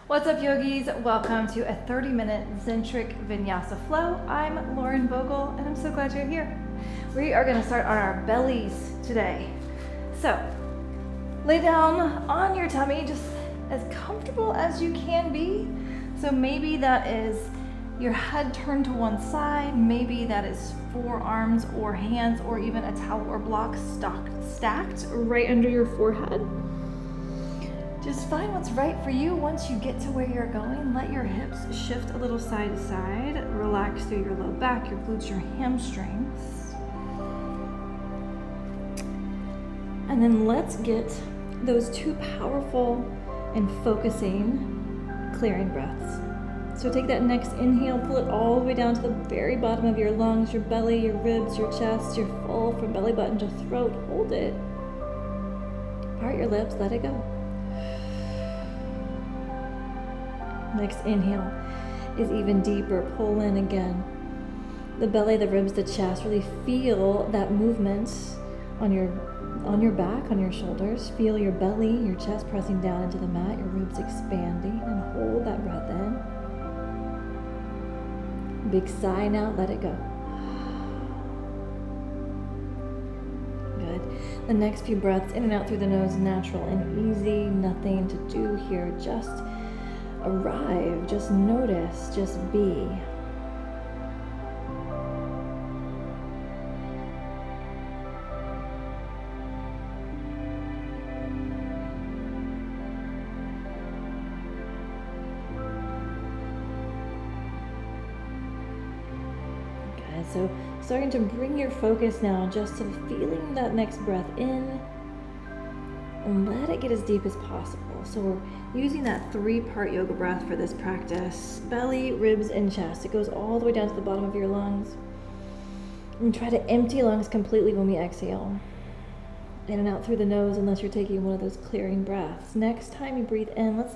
What's up, yogis? Welcome to a 30-minute Zentric Vinyasa flow. I'm Lauren Vogel, and I'm so glad you're here. We are going to start on our bellies today. So, lay down on your tummy, just as comfortable as you can be. So maybe that is your head turned to one side. Maybe that is forearms or hands or even a towel or block stacked right under your forehead. Just find what's right for you. Once you get to where you're going, let your hips shift a little side to side. Relax through your low back, your glutes, your hamstrings. And then let's get those two powerful and focusing clearing breaths. So take that next inhale, pull it all the way down to the very bottom of your lungs, your belly, your ribs, your chest. You're full from belly button to throat. Hold it. Part your lips, let it go. Next inhale is even deeper. Pull in again. The belly, the ribs, the chest. Really feel that movement on your back, on your shoulders. Feel your belly, your chest pressing down into the mat, your ribs expanding, and hold that breath in. Big sigh now, let it go. Good. The next few breaths in and out through the nose, natural and easy. Nothing to do here, just arrive, just notice, just be. Okay, so starting to bring your focus now just to feeling that next breath in, and let it get as deep as possible. So we're using that 3-part yoga breath for this practice. Belly, ribs, and chest. It goes all the way down to the bottom of your lungs. And try to empty lungs completely when we exhale. In and out through the nose unless you're taking one of those clearing breaths. Next time you breathe in, let's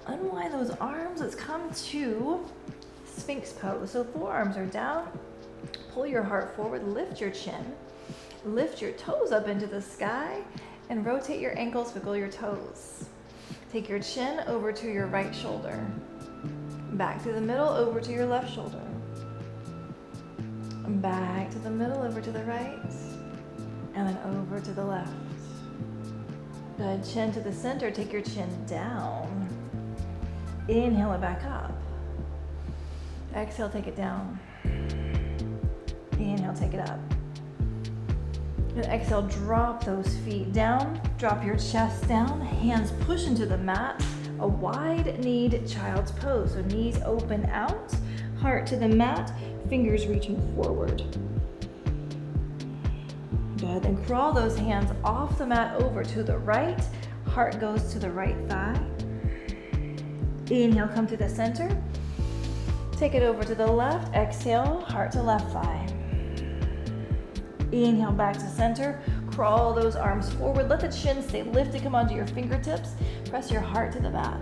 unwind those arms. Let's come to Sphinx pose. So forearms are down. Pull your heart forward, lift your chin. Lift your toes up into the sky. And rotate your ankles, wiggle your toes. Take your chin over to your right shoulder. Back through the middle, over to your left shoulder. Back to the middle, over to the right. And then over to the left. Good, chin to the center, take your chin down. Inhale it back up. Exhale, take it down. Inhale, take it up. And exhale, drop those feet down, drop your chest down, hands push into the mat, a wide-kneed child's pose. So knees open out, heart to the mat, fingers reaching forward. Good, then crawl those hands off the mat over to the right, heart goes to the right thigh. Inhale, come to the center. Take it over to the left, exhale, heart to left thigh. Inhale back to center, crawl those arms forward, let the chin stay lifted, come onto your fingertips, press your heart to the mat.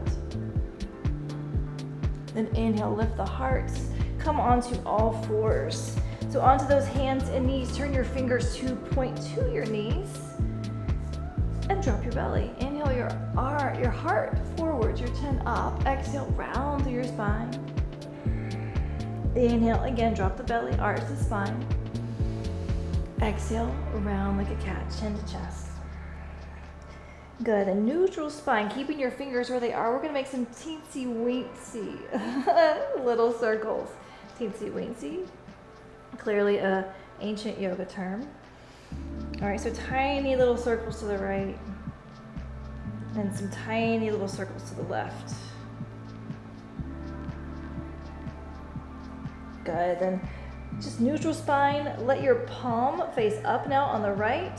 Then inhale, lift the heart, come onto all fours. So onto those hands and knees, turn your fingers to point to your knees and drop your belly. Inhale your heart forward, your chin up, exhale, round through your spine. Inhale, again, drop the belly, arch the spine. Exhale, round like a cat, chin to chest. Good, a neutral spine, keeping your fingers where they are. We're gonna make some teensy-weensy little circles. Teensy-weensy, clearly a ancient yoga term. All right, so tiny little circles to the right and some tiny little circles to the left. Good, then just neutral spine, let your palm face up now on the right,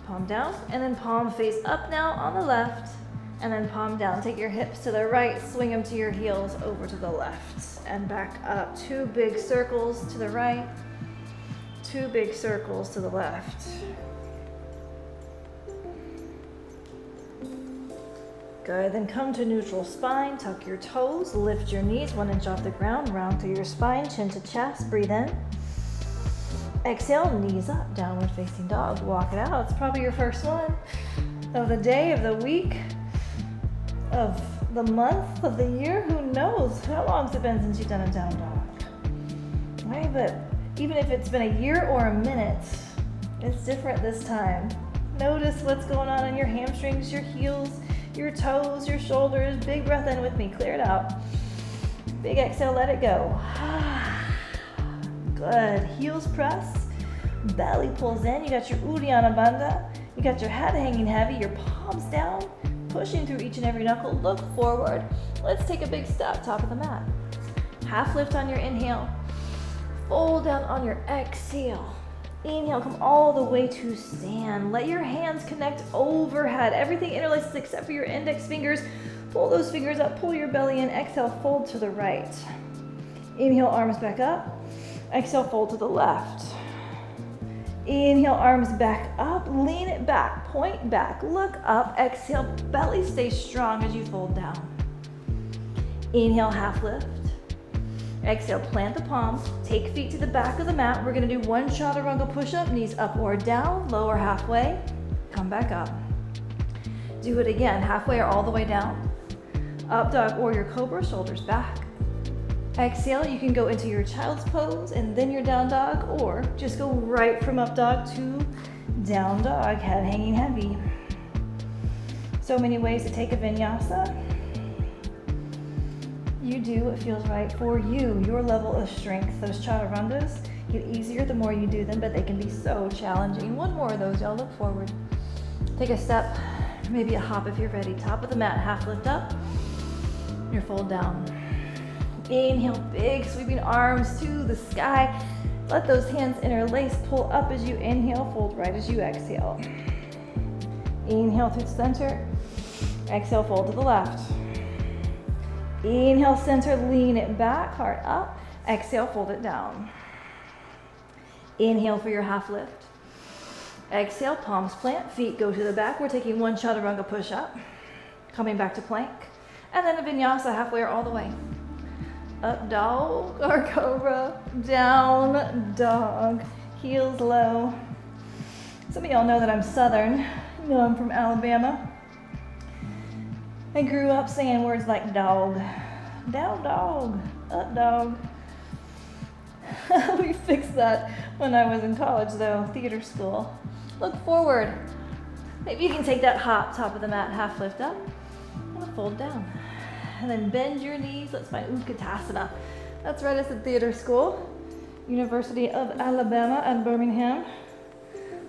palm down, and then palm face up now on the left, and then palm down. Take your hips to the right, swing them to your heels over to the left, and back up. 2 big circles to the right, 2 big circles to the left. Good, then come to neutral spine, tuck your toes, lift your knees 1 inch off the ground, round through your spine, chin to chest, breathe in. Exhale, knees up, downward facing dog, walk it out. It's probably your first one of the day, of the week. of the month, of the year, who knows? How long's it been since you've done a down dog? Right, but even if it's been a year or a minute, it's different this time. Notice what's going on in your hamstrings, your heels, your toes, your shoulders. Big breath in with me, clear it out. Big exhale, let it go. Good, heels press, belly pulls in. You got your Uddiyana Bandha. You got your head hanging heavy, your palms down, pushing through each and every knuckle. Look forward. Let's take a big step, top of the mat. Half lift on your inhale. Fold down on your exhale. Inhale, come all the way to stand. Let your hands connect overhead. Everything interlaces except for your index fingers. Pull those fingers up, pull your belly in. Exhale, fold to the right. Inhale, arms back up. Exhale, fold to the left. Inhale, arms back up, lean it back, point back, look up. Exhale, belly stays strong as you fold down. Inhale, half lift. Exhale, plant the palms, take feet to the back of the mat. We're gonna do one chaturanga push-up, knees up or down, lower halfway, come back up. Do it again, halfway or all the way down. Up dog or your cobra, shoulders back. Exhale, you can go into your child's pose and then your down dog, or just go right from up dog to down dog, head hanging heavy. So many ways to take a vinyasa. You do what feels right for you, your level of strength. Those chaturangas get easier the more you do them, but they can be so challenging. One more of those, y'all. Look forward. Take a step, maybe a hop if you're ready. Top of the mat, half lift up. Your fold down. Inhale, big sweeping arms to the sky. Let those hands interlace, pull up as you inhale, fold right as you exhale. Inhale through the center. Exhale, fold to the left. Inhale, center, lean it back, heart up. Exhale, fold it down. Inhale for your half lift. Exhale, palms plant, feet go to the back. We're taking one chaturanga push up. Coming back to plank. And then a vinyasa halfway or all the way. Up dog or cobra, down dog, heels low. Some of y'all know that I'm Southern. You know I'm from Alabama. I grew up saying words like dog, down dog, up dog. We fixed that when I was in college though, theater school. Look forward. Maybe you can take that hop, top of the mat, half lift up, and fold down. And then bend your knees. Let's find Utkatasana. That's right, it's at theater school. University of Alabama at Birmingham.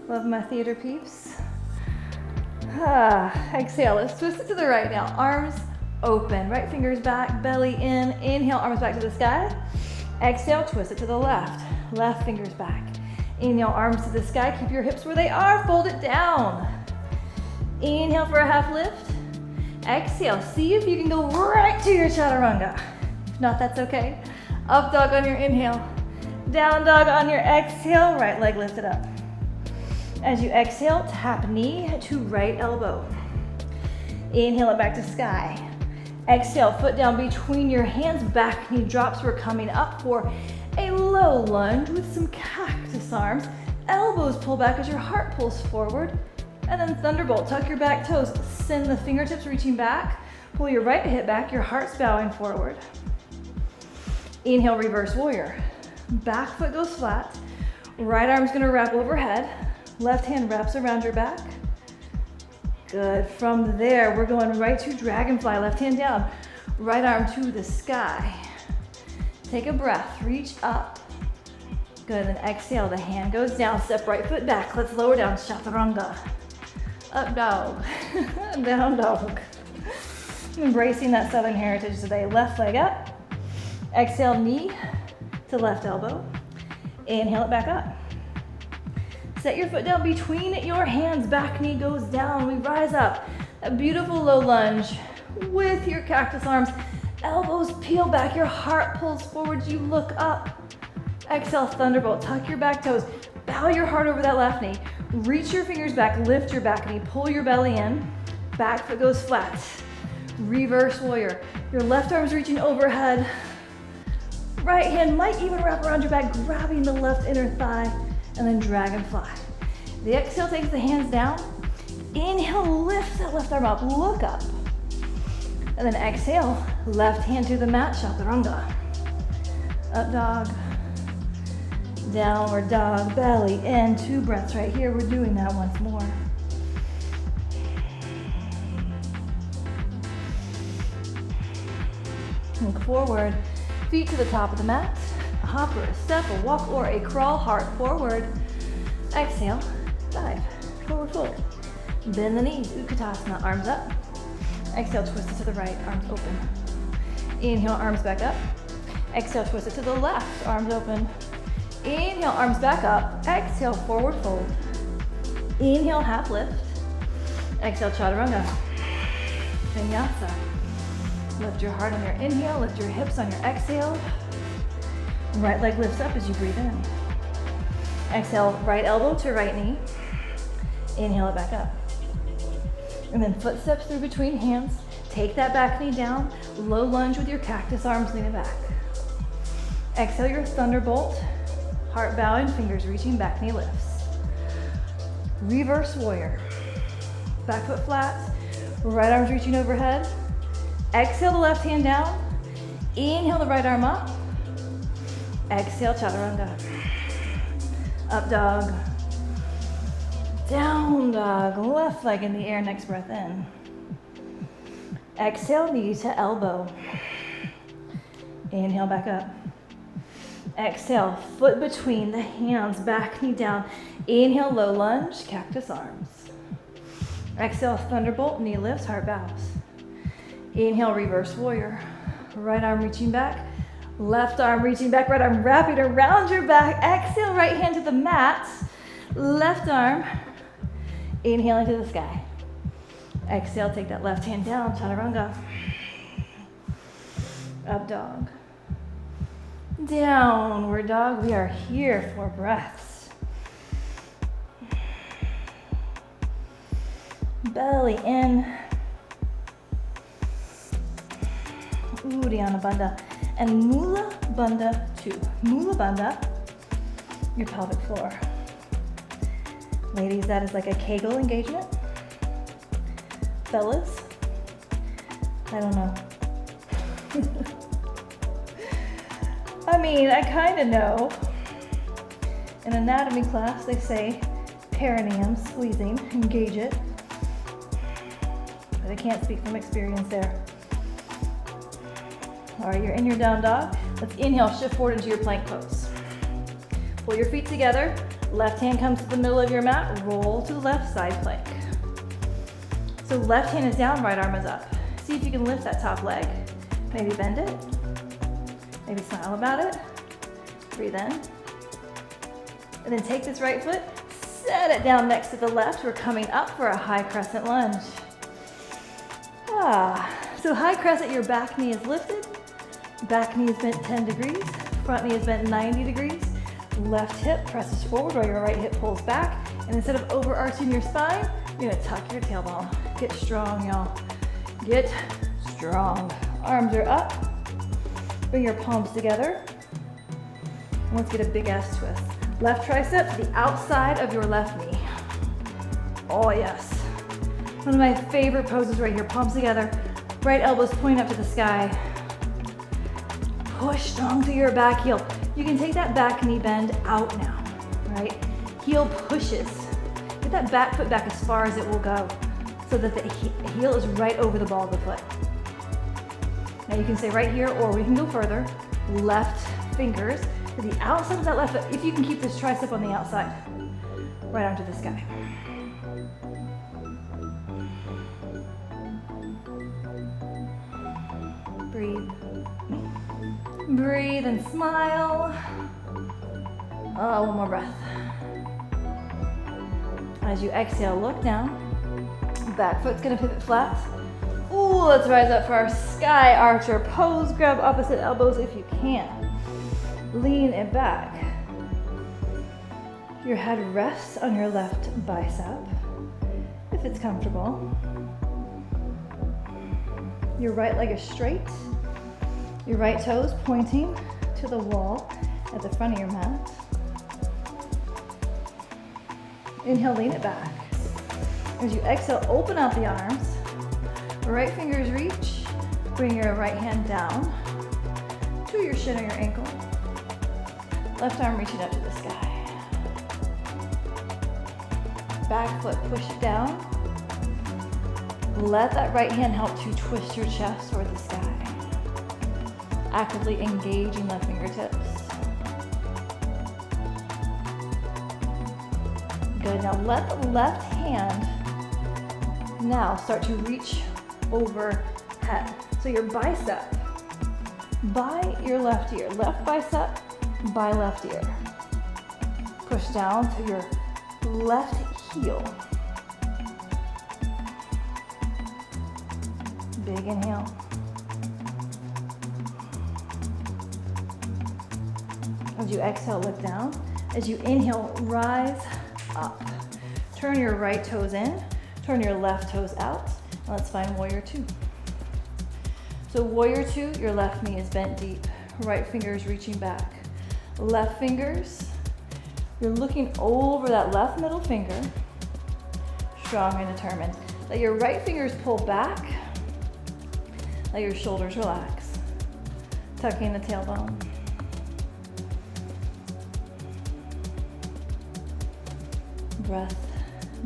Love my theater peeps. Exhale, let's twist it to the right now. Arms open, right fingers back, belly in. Inhale, arms back to the sky. Exhale, twist it to the left. Left fingers back. Inhale, arms to the sky. Keep your hips where they are. Fold it down. Inhale for a half lift. Exhale, see if you can go right to your chaturanga. If not, that's okay. Up dog on your inhale. Down dog on your exhale. Right leg lifted up. As you exhale, tap knee to right elbow. Inhale it back to sky. Exhale, foot down between your hands, back knee drops. We're coming up for a low lunge with some cactus arms. Elbows pull back as your heart pulls forward. And then thunderbolt, tuck your back toes. Send the fingertips reaching back. Pull your right hip back, your heart's bowing forward. Inhale, reverse warrior. Back foot goes flat. Right arm's gonna wrap overhead. Left hand wraps around your back. Good. From there, we're going right to dragonfly. Left hand down. Right arm to the sky. Take a breath. Reach up. Good. And exhale. The hand goes down. Step right foot back. Let's lower down. Chaturanga. Up dog. Down dog. Embracing that Southern heritage today. Left leg up. Exhale, knee to left elbow. Inhale it back up. Set your foot down between your hands. Back knee goes down. We rise up. A beautiful low lunge with your cactus arms. Elbows peel back. Your heart pulls forward. You look up. Exhale, thunderbolt. Tuck your back toes. Bow your heart over that left knee. Reach your fingers back. Lift your back knee. Pull your belly in. Back foot goes flat. Reverse warrior. Your left arm's reaching overhead. Right hand might even wrap around your back, grabbing the left inner thigh. And then dragonfly. The exhale takes the hands down. Inhale, lift that left arm up, look up. And then exhale, left hand to the mat, chaturanga. Up dog, downward dog, belly in, 2 breaths right here. We're doing that once more. Look forward, feet to the top of the mat, a hop or a step, a walk or a crawl, heart forward. Exhale, dive, forward fold. Bend the knees, Utkatasana, arms up. Exhale, twist it to the right, arms open. Inhale, arms back up. Exhale, twist it to the left, arms open. Inhale, arms back up. Exhale, forward fold. Inhale, half lift. Exhale, chaturanga. Vinyasa. Lift your heart on your inhale, lift your hips on your exhale. Right leg lifts up as you breathe in. Exhale, right elbow to right knee. Inhale it back up. And then footsteps through between hands. Take that back knee down. Low lunge with your cactus arms, lean it back. Exhale your thunderbolt. Heart bowing, fingers reaching, back knee lifts. Reverse warrior. Back foot flat. Right arm's reaching overhead. Exhale the left hand down. Inhale the right arm up. Exhale, chaturanga. Up dog. Down dog, left leg in the air, next breath in. Exhale, knee to elbow. Inhale, back up. Exhale, foot between the hands, back knee down. Inhale, low lunge, cactus arms. Exhale, thunderbolt, knee lifts, heart bows. Inhale, reverse warrior. Right arm reaching back, left arm reaching back, right arm wrapping around your back. Exhale, right hand to the mat, left arm. Inhale into the sky. Exhale, take that left hand down, chaturanga. Up dog. Downward dog. We are here for breaths. Belly in. Uddiyana Bandha. And Mula Bandha 2. Mula Bandha, your pelvic floor. Ladies, that is like a Kegel engagement. Fellas, I don't know. I mean, I kind of know. In anatomy class, they say perineum, squeezing, engage it. But I can't speak from experience there. All right, you're in your down dog. Let's inhale, shift forward into your plank pose. Pull your feet together. Left hand comes to the middle of your mat, roll to the left side plank. So left hand is down, right arm is up. See if you can lift that top leg. Maybe bend it. Maybe smile about it. Breathe in. And then take this right foot, set it down next to the left. We're coming up for a high crescent lunge. So high crescent, your back knee is lifted. Back knee is bent 10 degrees. Front knee is bent 90 degrees. Left hip presses forward while your right hip pulls back. And instead of overarching your spine, you're gonna tuck your tailbone. Get strong, y'all. Get strong. Arms are up. Bring your palms together. And let's get a big ass twist. Left tricep to the outside of your left knee. Oh yes. One of my favorite poses right here. Palms together. Right elbows pointing up to the sky. Push strong to your back heel. You can take that back knee bend out now, right? Heel pushes. Get that back foot back as far as it will go so that the heel is right over the ball of the foot. Now you can stay right here or we can go further. Left fingers to the outside of that left foot. If you can keep this tricep on the outside, right onto the sky. Breathe. Breathe and smile. Oh, one more breath. As you exhale, look down. Back foot's gonna pivot flat. Ooh, let's rise up for our sky archer pose. Grab opposite elbows if you can. Lean it back. Your head rests on your left bicep, if it's comfortable. Your right leg is straight. Your right toes pointing to the wall at the front of your mat. Inhale, lean it back. As you exhale, open out the arms. Right fingers reach. Bring your right hand down to your shin or your ankle. Left arm reaching up to the sky. Back foot push down. Let that right hand help to twist your chest toward the sky. Actively engaging the fingertips. Good, now let the left hand now start to reach overhead. So your bicep by your left ear, left bicep by left ear. Push down to your left heel. Big inhale. As you exhale, look down. As you inhale, rise up. Turn your right toes in, turn your left toes out. And let's find warrior two. So warrior two, your left knee is bent deep. Right fingers reaching back. Left fingers, you're looking over that left middle finger. Strong and determined. Let your right fingers pull back. Let your shoulders relax. Tucking the tailbone. Breath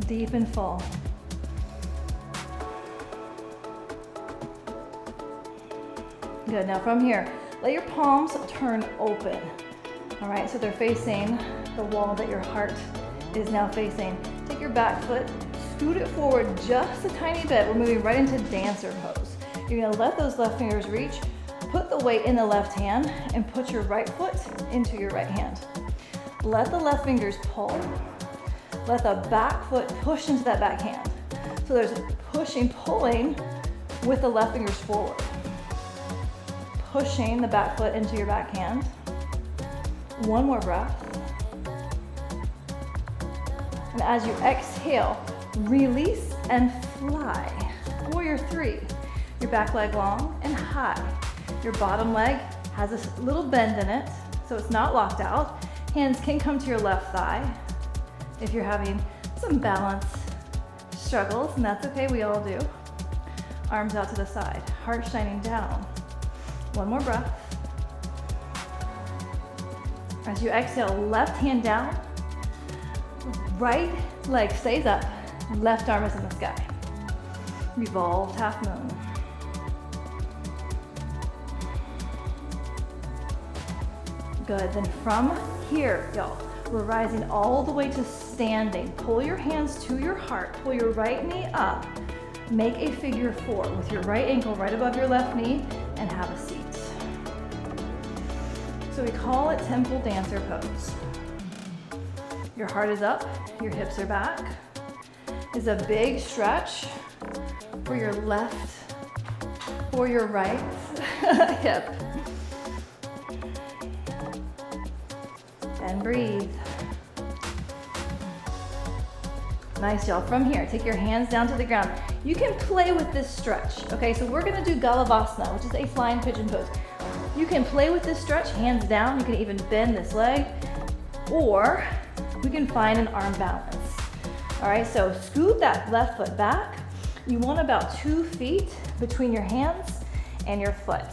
deep and full. Good, now from here, let your palms turn open. All right, so they're facing the wall that your heart is now facing. Take your back foot, scoot it forward just a tiny bit. We're moving right into dancer pose. You're gonna let those left fingers reach, put the weight in the left hand, and put your right foot into your right hand. Let the left fingers pull. Let the back foot push into that back hand. So there's pushing, pulling with the left fingers forward. Pushing the back foot into your back hand. One more breath. And as you exhale, release and fly. Warrior three. Your back leg long and high. Your bottom leg has a little bend in it, so it's not locked out. Hands can come to your left thigh if you're having some balance struggles, and that's okay, we all do. Arms out to the side, heart shining down. One more breath. As you exhale, left hand down, right leg stays up, left arm is in the sky. Revolved half moon. Good, then from here, y'all, we're rising all the way to standing. Pull your hands to your heart, pull your right knee up, make a figure four with your right ankle right above your left knee, and have a seat. So we call it temple dancer pose. Your heart is up, your hips are back. It's a big stretch for your left or your right hip. And breathe. Nice, y'all. From here, take your hands down to the ground. You can play with this stretch, okay? So we're gonna do Galavasana, which is a flying pigeon pose. You can play with this stretch, hands down. You can even bend this leg, or we can find an arm balance. All right, so scoot that left foot back. You want about 2 feet between your hands and your foot.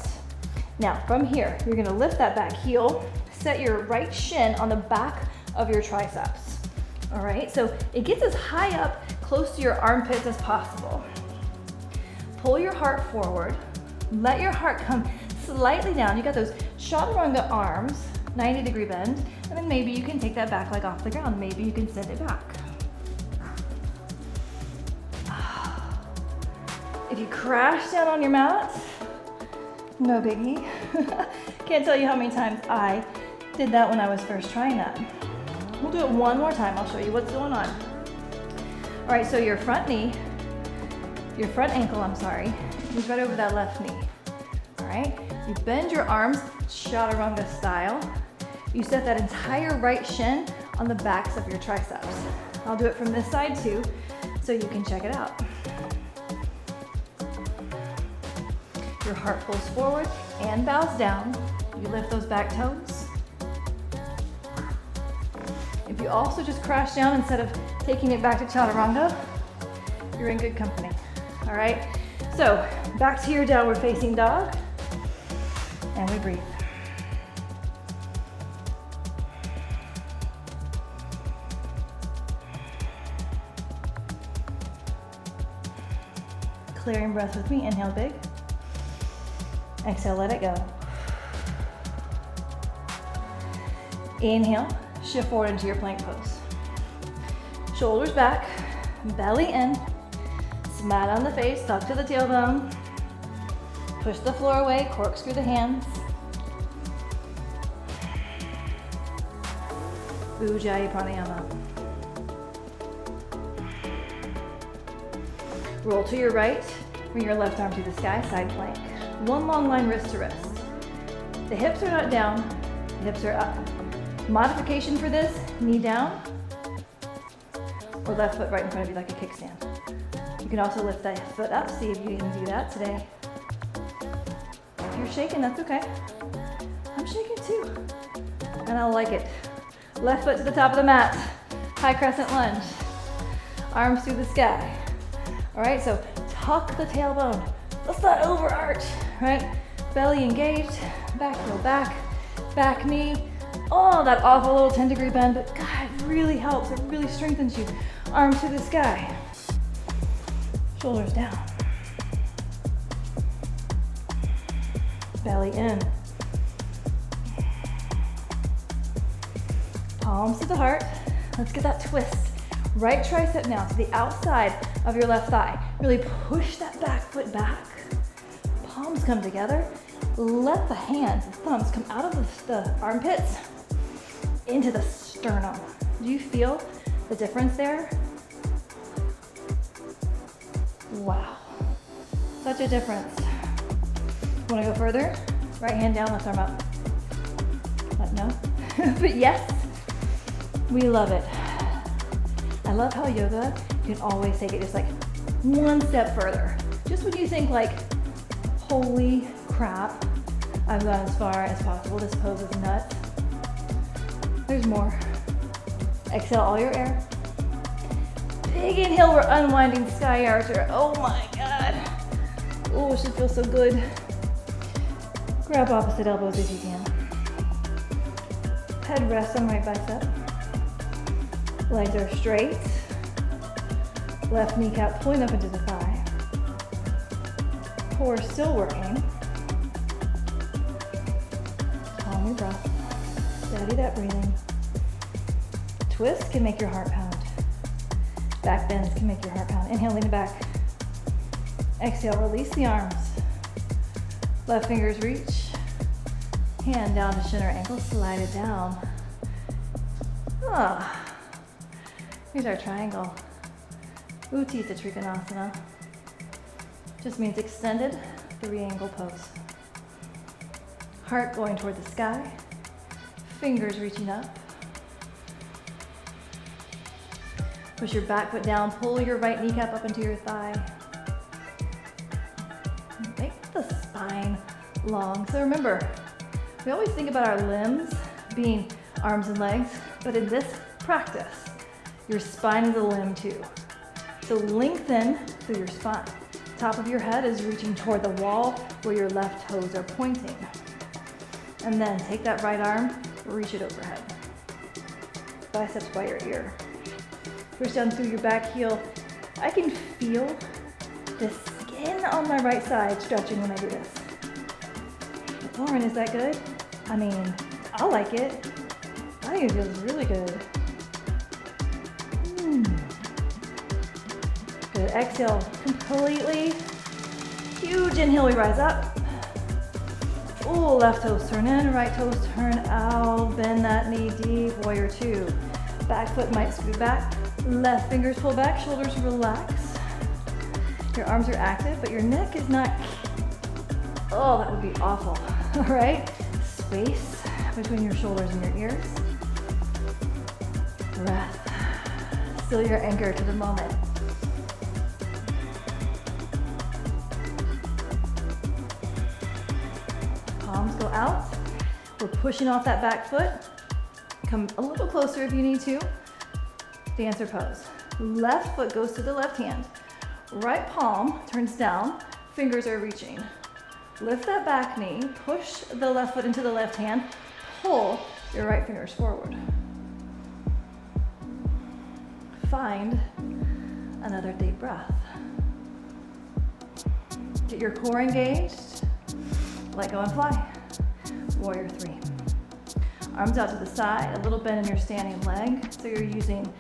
Now, from here, you're gonna lift that back heel, set your right shin on the back of your triceps. All right, so it gets as high up close to your armpits as possible. Pull your heart forward. Let your heart come slightly down. You got those chaturanga arms, 90-degree bend, and then maybe you can take that back leg off the ground. Maybe you can send it back. If you crash down on your mat, no biggie. Can't tell you how many times I did that when I was first trying that. We'll do it one more time. I'll show you what's going on. All right, so your front knee, your front ankle, is right over that left knee. All right, you bend your arms, chaturanga style. You set that entire right shin on the backs of your triceps. I'll do it from this side too, so you can check it out. Your heart pulls forward and bows down. You lift those back toes. If you also just crash down instead of taking it back to chaturanga, you're in good company. All right, So back to your downward facing dog, and we breathe. Clearing breath with me, inhale big. Exhale, let it go. Inhale, shift forward into your plank pose. Shoulders back, belly in, smat on the face, tuck to the tailbone. Push the floor away, corkscrew the hands. Ujjayi pranayama. Roll to your right, bring your left arm to the sky, side plank. One long line, wrist to wrist. The hips are not down, the hips are up. Modification for this, knee down, or left foot right in front of you like a kickstand. You can also lift that foot up, see if you can do that today. If you're shaking, that's okay. I'm shaking too, and I like it. Left foot to the top of the mat, high crescent lunge, arms through the sky. All right, so tuck the tailbone. Let's not overarch, right? Belly engaged, back heel back, back knee. Oh, that awful little 10-degree bend, but God, it really helps. It really strengthens you. Arms to the sky. Shoulders down. Belly in. Palms to the heart. Let's get that twist. Right tricep now to the outside of your left thigh. Really push that back foot back. Palms come together. Let the hands, the thumbs come out of the armpits into the sternum. Do you feel the difference there? Wow, such a difference. Want to go further? Right hand down, left arm up. No, but yes, we love it. I love how yoga, you can always take it just like one step further. Just when you think like, holy crap, I've gone as far as possible, this pose is nuts. There's more. Exhale all your air. Big inhale, we're unwinding sky archer. Oh my God. Oh, it should feel so good. Grab opposite elbows if you can. Head rests on right bicep. Legs are straight. Left kneecap pulling up into the thigh. Core still working. Calm your breath. Steady that breathing. Twist can make your heart pound. Back bends can make your heart pound. Inhale, lean it back. Exhale, release the arms. Left fingers reach. Hand down to shin or ankle, slide it down. Ah. Here's our triangle. Utthita Trikonasana. Just means extended 3-angle pose. Heart going toward the sky. Fingers reaching up. Push your back foot down, pull your right kneecap up into your thigh. Make the spine long. So remember, we always think about our limbs being arms and legs, but in this practice, your spine is a limb too. So lengthen through your spine. Top of your head is reaching toward the wall where your left toes are pointing. And then take that right arm, reach it overhead. Biceps by your ear. Push down through your back heel. I can feel the skin on my right side stretching when I do this. Lauren, is that good? I mean, I like it. I think it feels really good. Good, exhale completely. Huge inhale, we rise up. Oh, left toes turn in, right toes turn out. Bend that knee deep, warrior two. Back foot might scoot back. Left fingers pull back, shoulders relax. Your arms are active, but your neck is not. Oh, that would be awful. All right, space between your shoulders and your ears. Breath. Still your anchor to the moment. Palms go out. We're pushing off that back foot. Come a little closer if you need to. Dancer pose. Left foot goes to the left hand. Right palm turns down. fingers are reaching. Lift that back knee, push the left foot into the left hand, pull your right fingers forward. Find another deep breath. Get your core engaged. Let go and fly. Warrior 3. Arms out to the side, a little bend in your standing leg. So you're using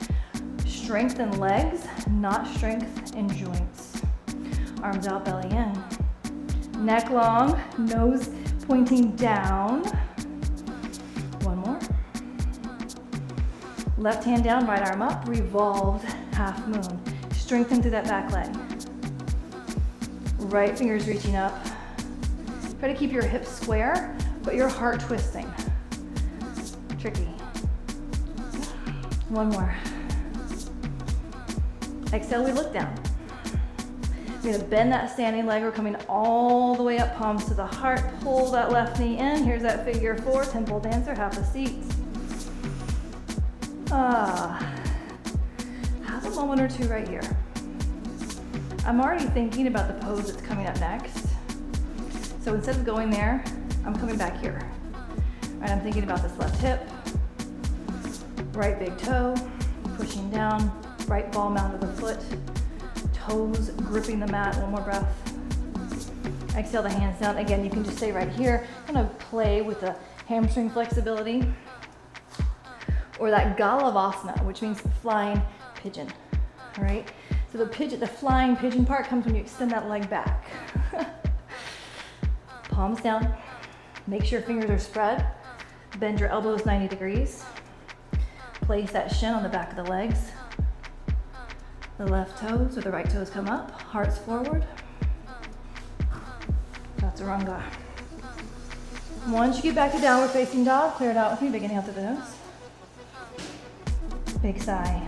strength in legs, not strength in joints. Arms out, belly in. Neck long, nose pointing down. One more. Left hand down, right arm up, revolved half moon. Strengthen through that back leg. Right fingers reaching up. Try to keep your hips square, but your heart twisting. Tricky. One more. Exhale, we look down. We're gonna bend that standing leg. We're coming all the way up, palms to the heart. Pull that left knee in. Here's that figure 4, temple dancer, half a seat. Have a moment or two right here. I'm already thinking about the pose that's coming up next. So instead of going there, I'm coming back here. Right, I'm thinking about this left hip, right big toe, pushing down, right ball mound of the foot, toes gripping the mat. One more breath. Exhale the hands down. Again, you can just stay right here, kind of play with the hamstring flexibility. Or that Galavasana, which means flying pigeon. All right? So the flying pigeon part comes when you extend that leg back. Palms down. Make sure your fingers are spread. Bend your elbows 90 degrees. Place that shin on the back of the legs. The left toes or the right toes come up. Hearts forward. Chaturanga. Once you get back to downward facing dog, clear it out with me. Big inhale through the nose. Big sigh.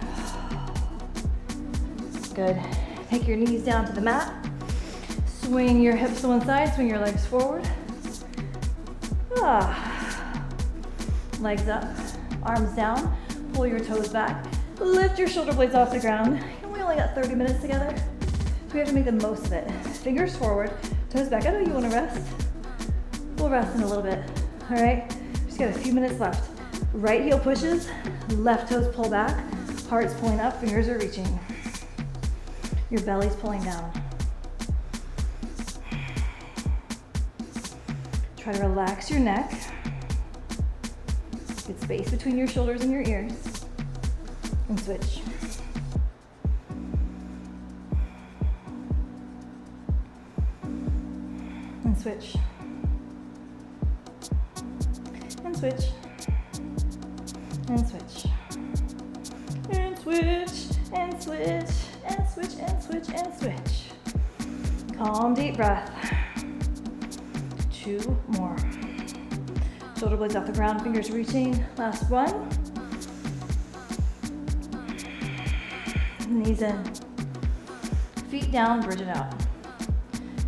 Good. Take your knees down to the mat. Swing your hips to one side, swing your legs forward. Legs up, arms down, pull your toes back. Lift your shoulder blades off the ground. And we only got 30 minutes together, so we have to make the most of it. Fingers forward, toes back. I know you want to rest. We'll rest in a little bit, all right? Just got a few minutes left. Right heel pushes, left toes pull back, heart's pulling up, fingers are reaching. Your belly's pulling down. Try to relax your neck. Get space between your shoulders and your ears. And switch. And switch. And switch. And switch. And switch. And switch. And switch. And switch. And switch. Calm, deep breath. 2 more. Shoulder blades off the ground, fingers reaching. Last one. Knees in. Feet down, bridge it out.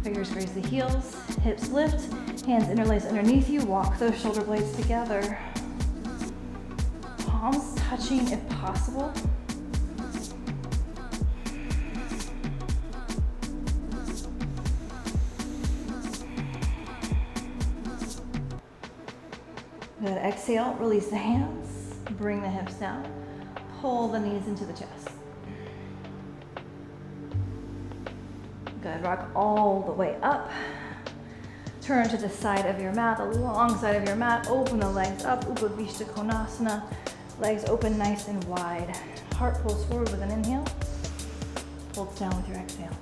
Fingers graze the heels, hips lift, hands interlace underneath you. Walk those shoulder blades together. Palms touching if possible. Good. Exhale, release the hands, bring the hips down, pull the knees into the chest. Good. Rock all the way up. Turn to the side of your mat, the long side of your mat. Open the legs up, Upavishta Konasana. Legs open nice and wide. Heart pulls forward with an inhale. Pulls down with your exhale.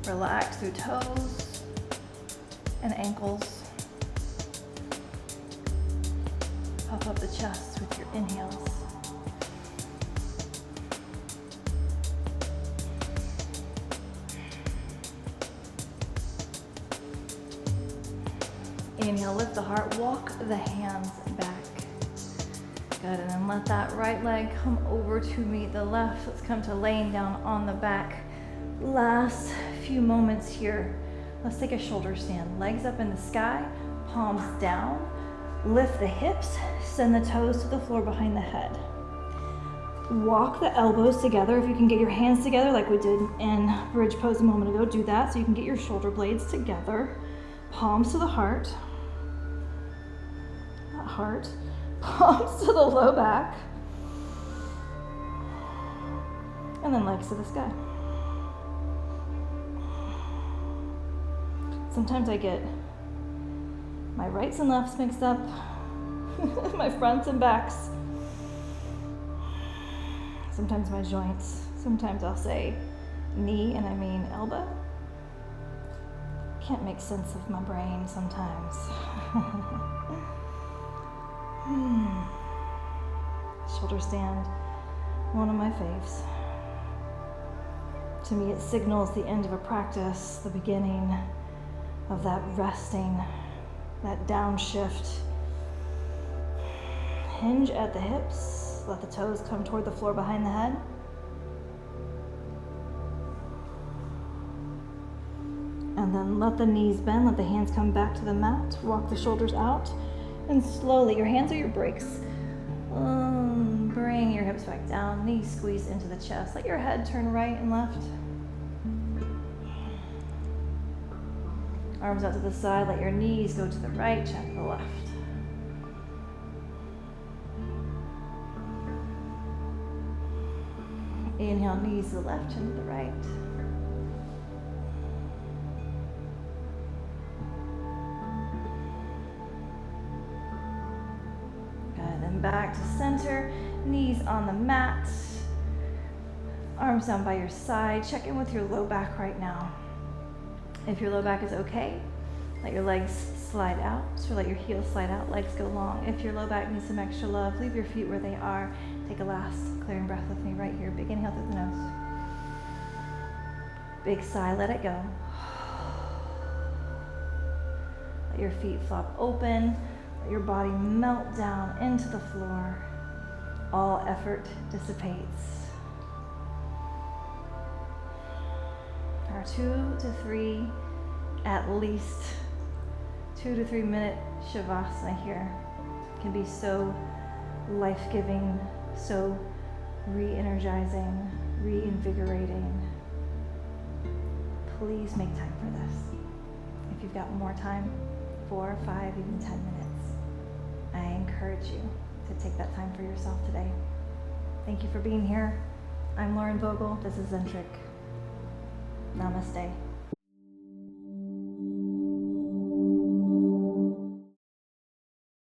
Relax through toes and ankles. Puff up the chest with your inhales. Inhale, lift the heart, walk the hands back. Good, and then let that right leg come over to meet the left. Let's come to laying down on the back. Last few moments here. Let's take a shoulder stand. Legs up in the sky, palms down. Lift the hips, send the toes to the floor behind the head. Walk the elbows together. If you can get your hands together like we did in bridge pose a moment ago, do that so you can get your shoulder blades together. Palms to the heart. Not heart. Palms to the low back. And then legs to the sky. Sometimes I get my rights and lefts mixed up, my fronts and backs. Sometimes my joints. Sometimes I'll say knee and I mean elbow. Can't make sense of my brain sometimes. Shoulder stand, one of my faves. To me, it signals the end of a practice, the beginning of that resting, that downshift. Hinge at the hips. Let the toes come toward the floor behind the head. And then let the knees bend, let the hands come back to the mat. Walk the shoulders out. And slowly, your hands are your brakes. Bring your hips back down, knees squeeze into the chest. Let your head turn right and left. Arms out to the side, let your knees go to the right, chin to the left. Inhale, knees to the left, chin to the right. Good, then back to center, knees on the mat. Arms down by your side. Check in with your low back right now. If your low back is okay, let your legs slide out, or let your heels slide out, legs go long. If your low back needs some extra love, leave your feet where they are. Take a last clearing breath with me right here. Big inhale through the nose. Big sigh, let it go. Let your feet flop open. Let your body melt down into the floor. All effort dissipates. Our 2 to 3, at least 2 to 3 minute Shavasana here can be so life-giving, so re-energizing, reinvigorating. Please make time for this. If you've got more time, 4, 5, even 10 minutes, I encourage you to take that time for yourself today. Thank you for being here. I'm Lauren Vogel. This is Zentric. Namaste.